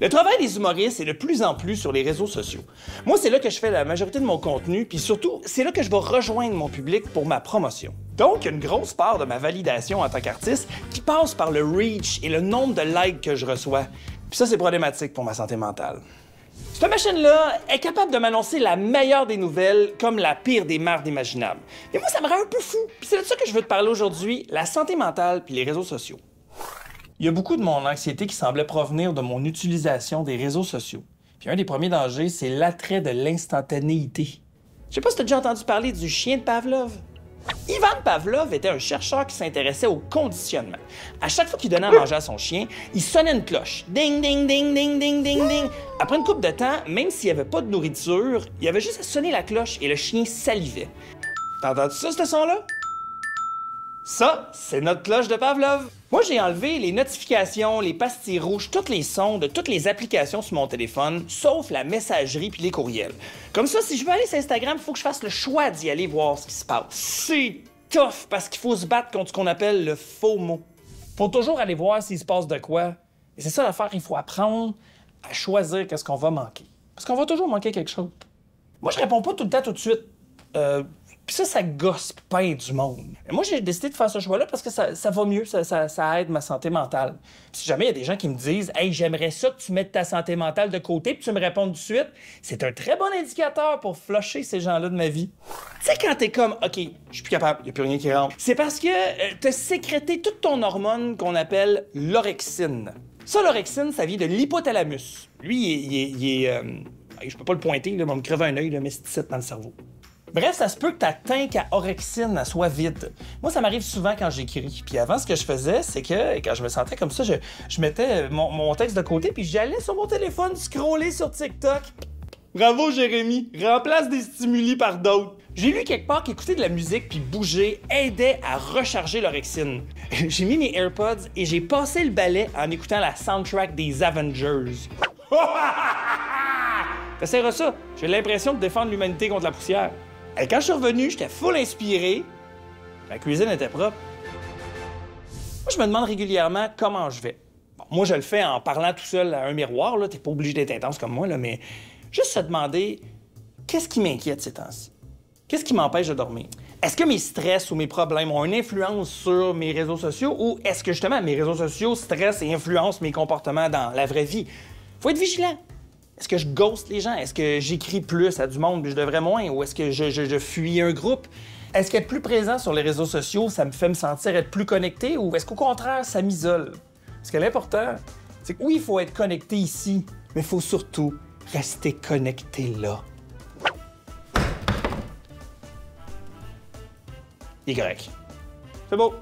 Le travail des humoristes est de plus en plus sur les réseaux sociaux. Moi, c'est là que je fais la majorité de mon contenu, puis surtout, c'est là que je vais rejoindre mon public pour ma promotion. Donc, il y a une grosse part de ma validation en tant qu'artiste qui passe par le reach et le nombre de likes que je reçois. Puis ça, c'est problématique pour ma santé mentale. Cette machine-là est capable de m'annoncer la meilleure des nouvelles comme la pire des merdes imaginables. Et moi, ça me rend un peu fou. Puis c'est de ça que je veux te parler aujourd'hui, la santé mentale puis les réseaux sociaux. Il y a beaucoup de mon anxiété qui semblait provenir de mon utilisation des réseaux sociaux. Puis un des premiers dangers, c'est l'attrait de l'instantanéité. Je sais pas si tu as déjà entendu parler du chien de Pavlov. Ivan Pavlov était un chercheur qui s'intéressait au conditionnement. À chaque fois qu'il donnait à manger à son chien, il sonnait une cloche. Ding, ding, ding, ding, ding, ding, ding. Après une couple de temps, même s'il n'y avait pas de nourriture, il avait juste à sonner la cloche et le chien salivait. T'as entendu ça, ce son-là? Ça, c'est notre cloche de Pavlov. Moi, j'ai enlevé les notifications, les pastilles rouges, tous les sons de toutes les applications sur mon téléphone, sauf la messagerie puis les courriels. Comme ça, si je veux aller sur Instagram, il faut que je fasse le choix d'y aller voir ce qui se passe. C'est tough parce qu'il faut se battre contre ce qu'on appelle le FOMO. Faut toujours aller voir s'il se passe de quoi. Et c'est ça l'affaire, il faut apprendre à choisir qu'est-ce qu'on va manquer. Parce qu'on va toujours manquer quelque chose. Moi, je réponds pas tout le temps tout de suite. Puis ça gosse peint du monde. Et moi, j'ai décidé de faire ce choix-là parce que ça va mieux, ça aide ma santé mentale. Puis si jamais il y a des gens qui me disent « Hey, j'aimerais ça que tu mettes ta santé mentale de côté puis tu me réponds tout de suite », c'est un très bon indicateur pour flusher ces gens-là de ma vie. Tu sais, quand t'es comme « OK, je suis plus capable, il n'y a plus rien qui rentre », c'est parce que t'as sécrété toute ton hormone qu'on appelle l'orexine. Ça, l'orexine, ça vient de l'hypothalamus. Lui, il est je peux pas le pointer, là, mais on me creve un œil, mais c'est ici dans le cerveau. Bref, ça se peut que ta tank à orexine soit vide. Moi, ça m'arrive souvent quand j'écris. Puis avant, ce que je faisais, c'est que quand je me sentais comme ça, je mettais mon texte de côté, puis j'allais sur mon téléphone scroller sur TikTok. Bravo, Jérémy! Remplace des stimuli par d'autres. J'ai lu quelque part qu'écouter de la musique puis bouger aidait à recharger l'orexine. J'ai mis mes AirPods et j'ai passé le balai en écoutant la soundtrack des Avengers. T'essaieras ça. J'ai l'impression de défendre l'humanité contre la poussière. Et quand je suis revenu, j'étais full inspiré. La cuisine était propre. Moi, je me demande régulièrement comment je vais. Bon, moi, je le fais en parlant tout seul à un miroir. T'es pas obligé d'être intense comme moi, là, mais juste se demander qu'est-ce qui m'inquiète ces temps-ci? Qu'est-ce qui m'empêche de dormir? Est-ce que mes stress ou mes problèmes ont une influence sur mes réseaux sociaux ou est-ce que justement mes réseaux sociaux stressent et influencent mes comportements dans la vraie vie? Faut être vigilant. Est-ce que je ghost les gens? Est-ce que j'écris plus à du monde puis je devrais moins? Ou est-ce que je fuis un groupe? Est-ce qu'être plus présent sur les réseaux sociaux, ça me fait me sentir être plus connecté? Ou est-ce qu'au contraire, ça m'isole? Parce que l'important, c'est que oui, il faut être connecté ici, mais il faut surtout rester connecté là. Il est correct. C'est beau.